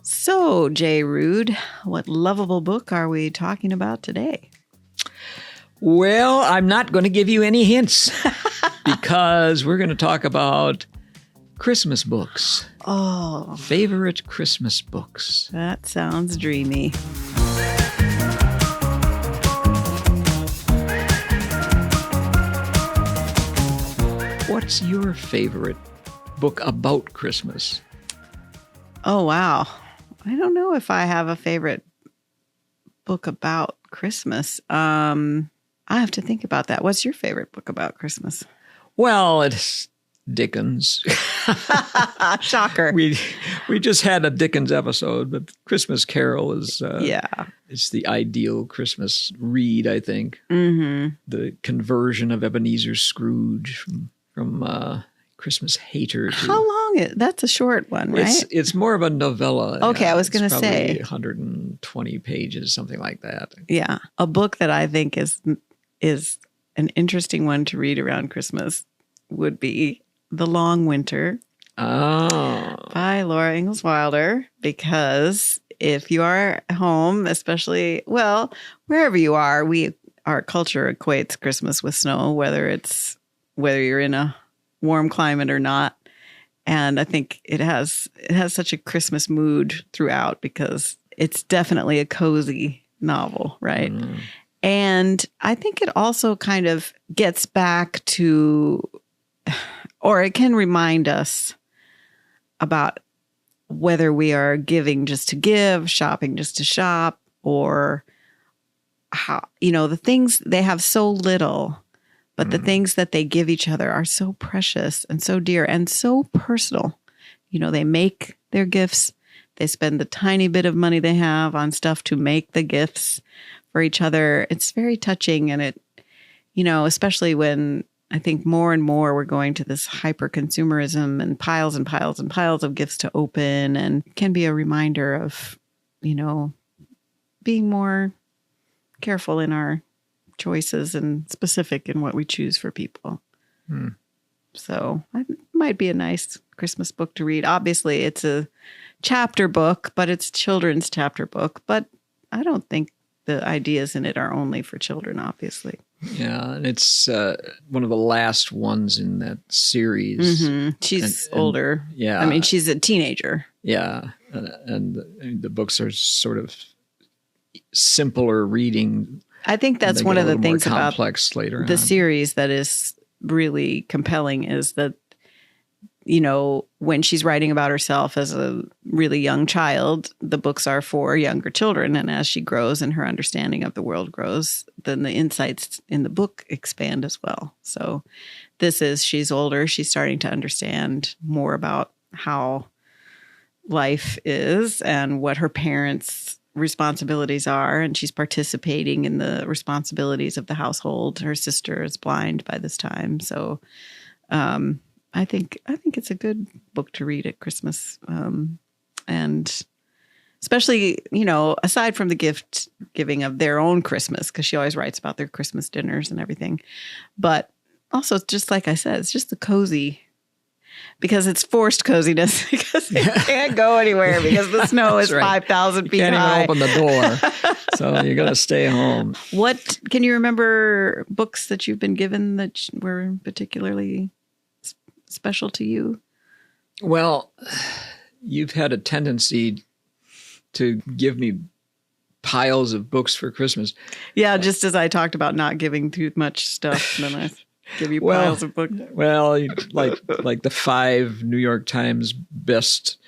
So, Jay Rude, what lovable book are we talking about today? Well, I'm not going to give you any hints because we're going to talk about Christmas books. Oh, Favorite Christmas books. that sounds dreamy. What's your favorite book about Christmas? Oh, wow. I don't know if I have a favorite book about Christmas. I have to think about that. What's your favorite book about Christmas? Well, it's Dickens. Shocker. We just had a Dickens episode, but Christmas Carol is it's the ideal Christmas read, I think. Mm-hmm. The conversion of Ebenezer Scrooge from Christmas hater to... How long is that's a short one, right? It's more of a novella. Okay, I was going to probably say 120 pages, something like that. Yeah. A book that I think is an interesting one to read around Christmas would be The Long Winter by Laura Ingalls Wilder, because if you are home, especially, well, wherever you are, our culture equates Christmas with snow, whether you're in a warm climate or not. And I think it has such a Christmas mood throughout because it's definitely a cozy novel, right? Mm. And I think it also kind of gets back to, or it can remind us about whether we are giving just to give, shopping just to shop, or how, the things they have so little, but the things that they give each other are so precious and so dear and so personal. They make their gifts. They spend the tiny bit of money they have on stuff to make the gifts for each other. It's very touching. And it, especially when I think more and more we're going to this hyper consumerism and piles and piles and piles of gifts to open, and can be a reminder of, being more careful in our choices and specific in what we choose for people. So it might be a nice Christmas book to read. Obviously, it's a chapter book, but it's children's chapter book. But I don't think the ideas in it are only for children, obviously. Yeah, and it's one of the last ones in that series. Mm-hmm. She's older. Yeah. I mean, she's a teenager. Yeah, and the books are sort of simpler reading. I think that's one of the things about later the series that is really compelling is that, when she's writing about herself as a really young child, the books are for younger children. And as she grows and her understanding of the world grows, then the insights in the book expand as well. So she's older. She's starting to understand more about how life is and what her parents' responsibilities are, and she's participating in the responsibilities of the household. Her sister is blind by this time, so I think it's a good book to read at Christmas, and especially aside from the gift giving of their own Christmas, because she always writes about their Christmas dinners and everything, but also just like I said, it's just the cozy. Because it's forced coziness, because they can't go anywhere because the snow is 5,000 feet high. You can't even open the door, so you got to stay home. What can you remember books that you've been given that were particularly special to you? Well, you've had a tendency to give me piles of books for Christmas. Yeah, just as I talked about not giving too much stuff, then I give you piles of books. Well, like the 5 New York Times best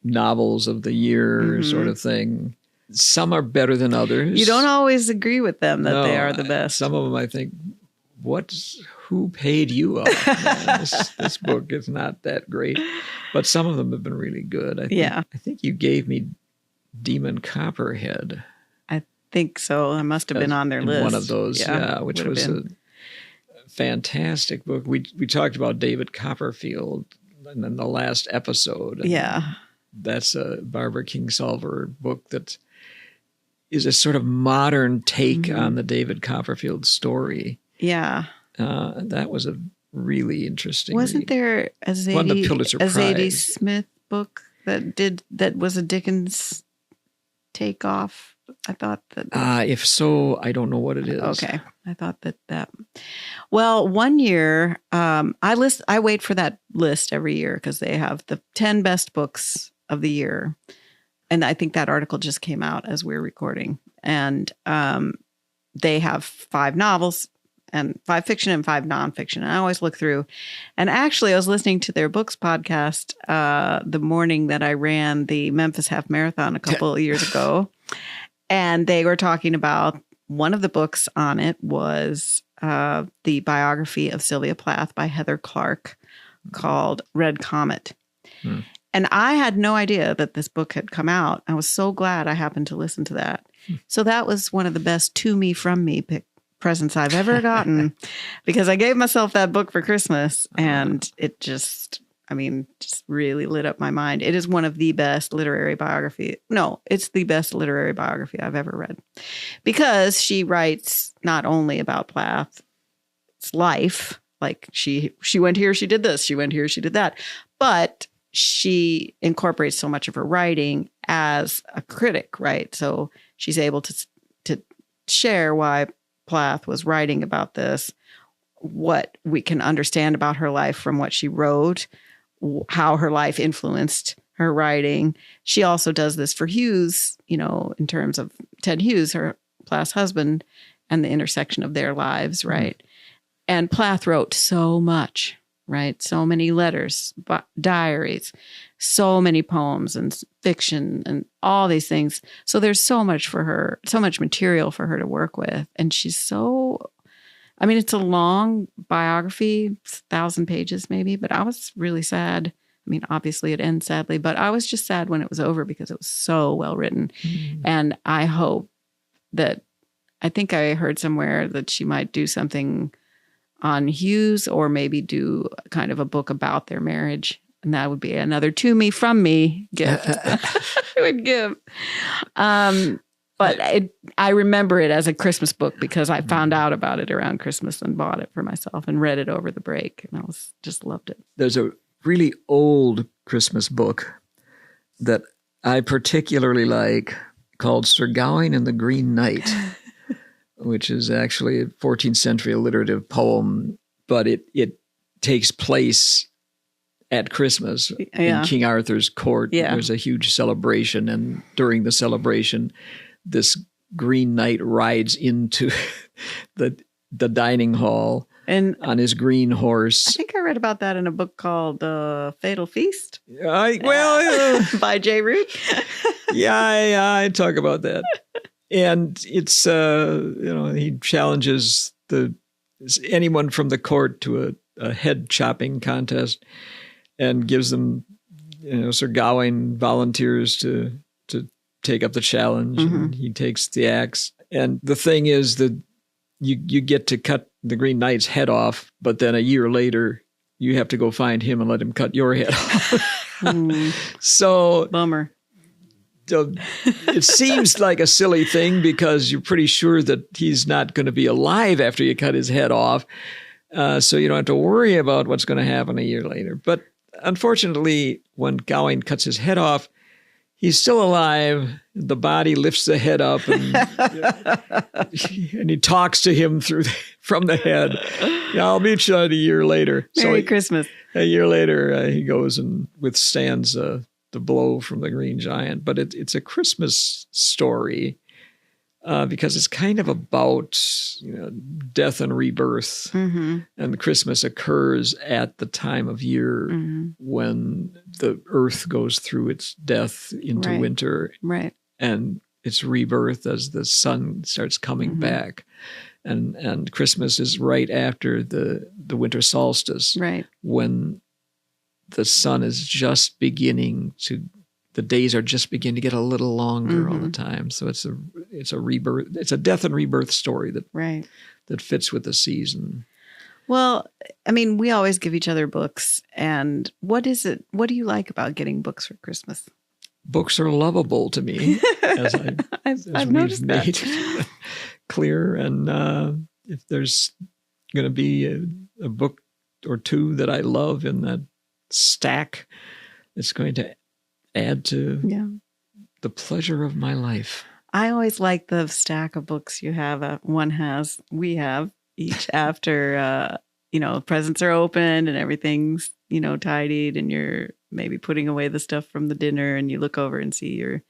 novels of the year sort of thing. Some are better than others. You don't always agree with them that they are the best. Some of them I think, who paid you off? This book is not that great. But some of them have been really good. I think you gave me Demon Copperhead. I think so. I must have been on their list. One of those, which was a fantastic book. We talked about David Copperfield in the last episode. Yeah. That's a Barbara Kingsolver book that is a sort of modern take on the David Copperfield story. Yeah. That was a really interesting Wasn't read. there a Won the Pulitzer Prize. Zadie Smith book that was a Dickens takeoff? I thought that. If so, I don't know what it is. Okay, I thought that. Well, one year, I wait for that list every year because they have the 10 best books of the year, and I think that article just came out as we're recording, and they have 5 novels and 5 fiction and 5 nonfiction. And I always look through, and actually, I was listening to their books podcast the morning that I ran the Memphis Half Marathon a couple of years ago. And they were talking about one of the books on it was the biography of Sylvia Plath by Heather Clark called Red Comet. Hmm. And I had no idea that this book had come out. I was so glad I happened to listen to that. So that was one of the best to me from me presents I've ever gotten because I gave myself that book for Christmas and it just really lit up my mind. It is one of the best literary biography. No, it's the best literary biography I've ever read because she writes not only about Plath's life, like she went here, she did this, she went here, she did that, but she incorporates so much of her writing as a critic, right? So she's able to share why Plath was writing about this, what we can understand about her life from what she wrote, how her life influenced her writing. She also does this for Hughes, in terms of Ted Hughes, her Plath's husband, and the intersection of their lives, right? And Plath wrote so much, right? So many letters, diaries, so many poems and fiction and all these things. So there's so much for her, so much material for her to work with. And she's so... it's a long biography, 1,000 pages maybe, but I was really sad. Obviously it ends sadly, but I was just sad when it was over because it was so well written. Mm-hmm. And I hope I think I heard somewhere that she might do something on Hughes or maybe do kind of a book about their marriage. And that would be another to me from me gift I would give. But I remember it as a Christmas book because I found out about it around Christmas and bought it for myself and read it over the break. And I just loved it. There's a really old Christmas book that I particularly like called Sir Gawain and the Green Knight, which is actually a 14th century alliterative poem, but it takes place at Christmas in King Arthur's court. Yeah. There's a huge celebration, and during the celebration, this Green Knight rides into the dining hall and on his green horse. I think I read about that in a book called Fatal Feast. By Jay Root. I talk about that. And it's, he challenges anyone from the court to a head chopping contest and gives them, Sir Gawain volunteers to take up the challenge. Mm-hmm. And he takes the axe. And the thing is that you get to cut the Green Knight's head off, but then a year later you have to go find him and let him cut your head off. So bummer. It seems like a silly thing because you're pretty sure that he's not going to be alive after you cut his head off. So you don't have to worry about what's going to happen a year later. But unfortunately, when Gawain cuts his head off, he's still alive. The body lifts the head up and he talks to him from the head. I'll meet you a year later. Merry Christmas. A year later, he goes and withstands the blow from the Green Giant. But it's a Christmas story because it's kind of about death and rebirth. Mm-hmm. And Christmas occurs at the time of year when the earth goes through its death into winter. Right. And its rebirth as the sun starts coming back. And Christmas is right after the winter solstice. Right. When the sun is just beginning the days are just beginning to get a little longer all the time. So it's a rebirth. It's a death and rebirth story that fits with the season. Well, we always give each other books. And what do you like about getting books for Christmas? Books are lovable to me, as I've noticed made that. Clear. And if there's going to be a book or two that I love in that stack, it's going to add to the pleasure of my life. I always like the stack of books you have. We have each after, presents are opened and everything's, tidied, and you're maybe putting away the stuff from the dinner, and you look over and see your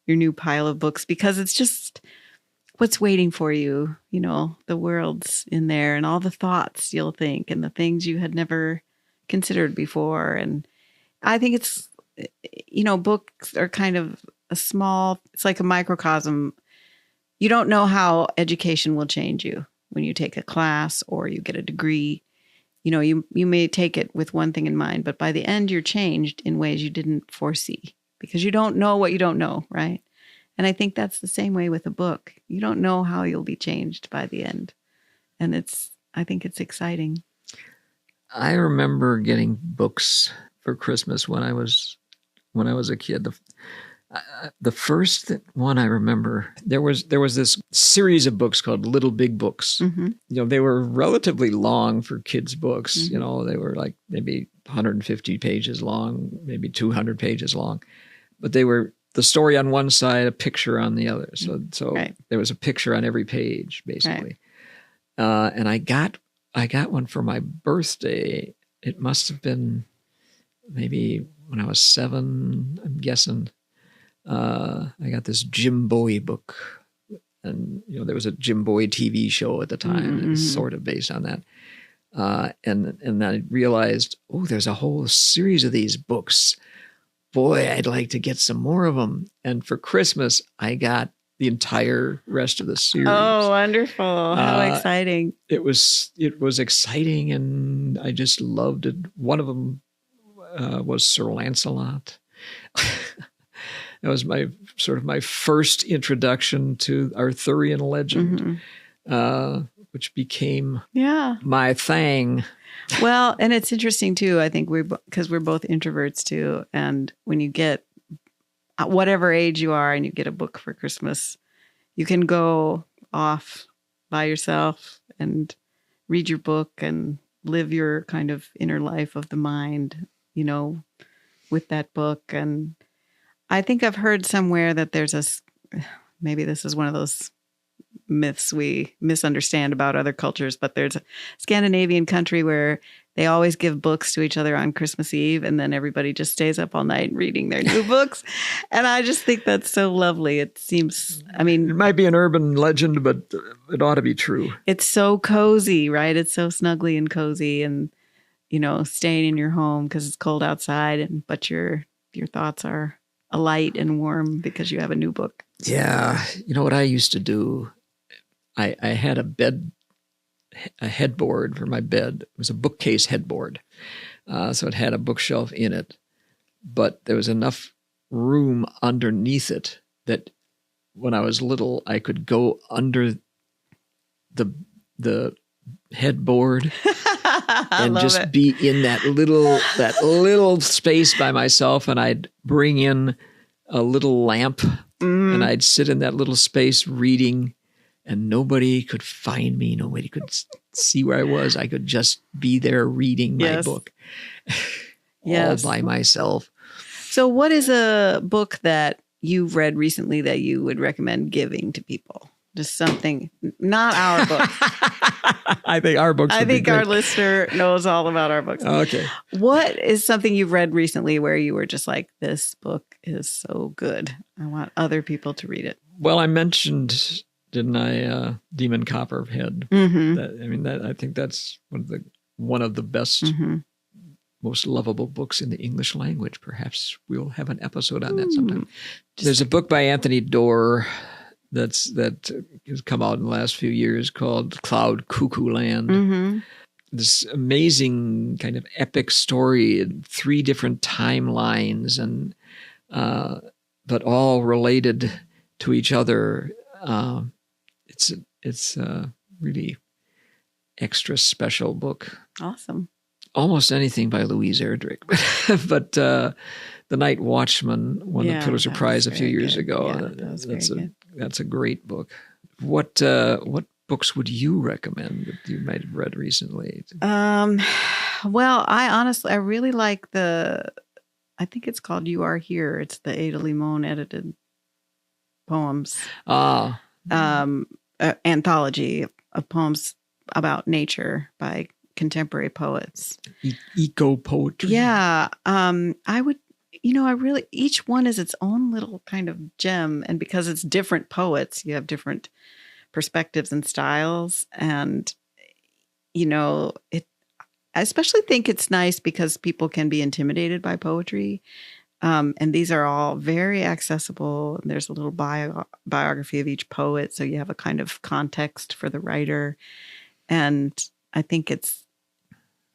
new pile of books, because it's just what's waiting for you. The world's in there, and all the thoughts you'll think, and the things you had never considered before. And I think it's, books are kind of it's like a microcosm. You don't know how education will change you when you take a class or you get a degree. You may take it with one thing in mind, but by the end you're changed in ways you didn't foresee, because you don't know what you don't know, right? And I think that's the same way with a book. You don't know how you'll be changed by the end. And I think it's exciting. I remember getting books for Christmas when I was a kid. The first one I remember, there was this series of books called Little Big Books. Mm-hmm. They were relatively long for kids' books. Mm-hmm. They were like maybe 150 pages long, maybe 200 pages long. But they were the story on one side, a picture on the other. So right. There was a picture on every page, basically. Right. And I got one for my birthday. It must have been maybe when I was 7, I'm guessing. I got this Jim Bowie book, and there was a Jim Bowie TV show at the time. Mm-hmm. It was sort of based on that. And I realized, there's a whole series of these books. Boy, I'd like to get some more of them. And for Christmas, I got the entire rest of the series. Oh, wonderful. How exciting. It was exciting, and I just loved it. One of them was Sir Lancelot. That was my first introduction to Arthurian legend, mm-hmm. Which became my thing. Well, and it's interesting too. I think because we're both introverts too, and when you get whatever age you are and you get a book for Christmas, you can go off by yourself and read your book and live your kind of inner life of the mind, with that book. And I think I've heard somewhere that there's maybe this is one of those myths we misunderstand about other cultures, but there's a Scandinavian country where they always give books to each other on Christmas Eve, and then everybody just stays up all night reading their new books. And I just think that's so lovely. It seems, it might be an urban legend, but it ought to be true. It's so cozy, right? It's so snuggly and cozy, and, staying in your home because it's cold outside, but your thoughts are alight and warm because you have a new book. Yeah. What I used to do, I had a headboard for my bed. It was a bookcase headboard. So it had a bookshelf in it, but there was enough room underneath it that when I was little, I could go under the headboard and just be in that little space by myself. And I'd bring in a little lamp and I'd sit in that little space reading, and nobody could find me. Nobody could see where I was. I could just be there reading my book all by myself. So what is a book that you've read recently that you would recommend giving to people? Just something, not our book. I think our books would be great. Our listener knows all about our books. Okay. What is something you've read recently where you were just like, this book is so good, I want other people to read it? Well, I mentioned, didn't I, Demon Copperhead? Mm-hmm. I think that's one of the best, mm-hmm. most lovable books in the English language. Perhaps we'll have an episode on that sometime. There's a book by Anthony Doerr that has come out in the last few years called Cloud Cuckoo Land. Mm-hmm. This amazing kind of epic story in 3 different timelines, and but all related to each other. It's a really extra special book. Awesome. Almost anything by Louise Erdrich, but The Night Watchman won the Pulitzer Prize a few years ago. Yeah, that's a great book. What books would you recommend that you might have read recently? Well, I really like I I think it's called You Are Here. It's the Ada Limon edited poems. Anthology of poems about nature by contemporary poets. Eco poetry. Yeah. I would, each one is its own little kind of gem. And because it's different poets, you have different perspectives and styles. And, I especially think it's nice because people can be intimidated by poetry. And these are all very accessible. There's a little biography of each poet. So you have a kind of context for the writer. And I think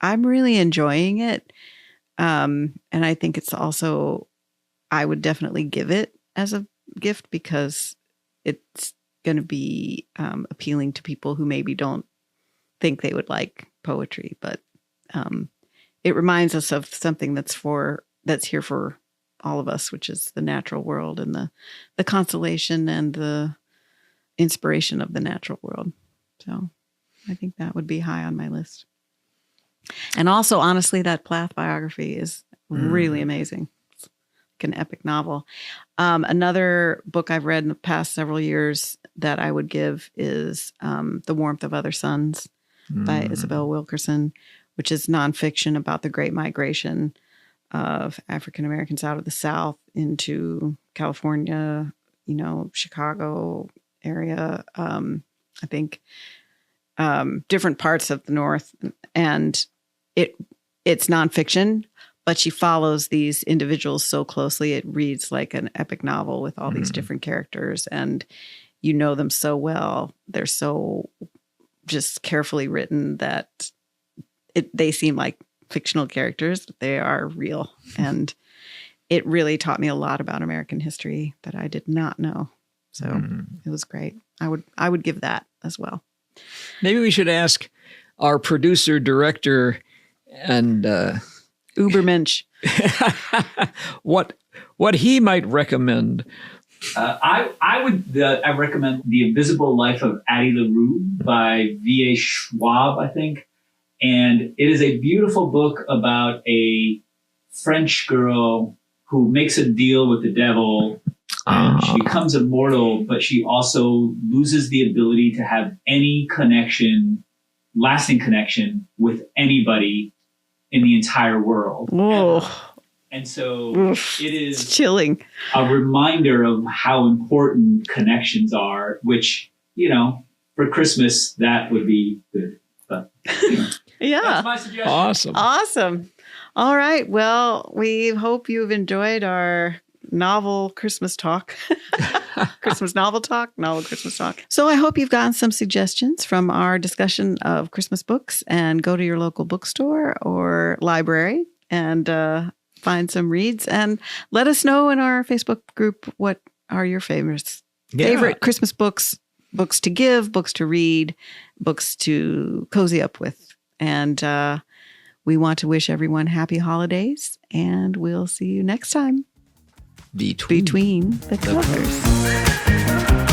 I'm really enjoying it. And I think it's also, I would definitely give it as a gift because it's going to be appealing to people who maybe don't think they would like poetry, but it reminds us of something that's here for all of us, which is the natural world and the consolation and the inspiration of the natural world. So I think that would be high on my list. And also, honestly, that Plath biography is really amazing. It's like an epic novel. Another book I've read in the past several years that I would give is The Warmth of Other Suns by Isabel Wilkerson, which is nonfiction about the Great Migration of African Americans out of the South into California, Chicago area, I think different parts of the North. And it's nonfiction, but she follows these individuals so closely. It reads like an epic novel with all these different characters, and you know them so well. They're so just carefully written that they seem like fictional characters, but they are real. And it really taught me a lot about American history that I did not know. So it was great. I would give that as well. Maybe we should ask our producer, director, and Ubermensch what he might recommend. I recommend The Invisible Life of Addie LaRue by V.A. Schwab, I think. And it is a beautiful book about a French girl who makes a deal with the devil. And she becomes immortal, but she also loses the ability to have any lasting connection with anybody in the entire world. And so it is chilling. A reminder of how important connections are, which, for Christmas, that would be good. But, yeah. That's my suggestion. Awesome. All right. Well, we hope you've enjoyed our novel Christmas talk. Novel Christmas talk. So I hope you've gotten some suggestions from our discussion of Christmas books, and go to your local bookstore or library and find some reads, and let us know in our Facebook group what are your favorite Christmas books to give, books to read, books to cozy up with. And we want to wish everyone happy holidays, and we'll see you next time. Between the covers.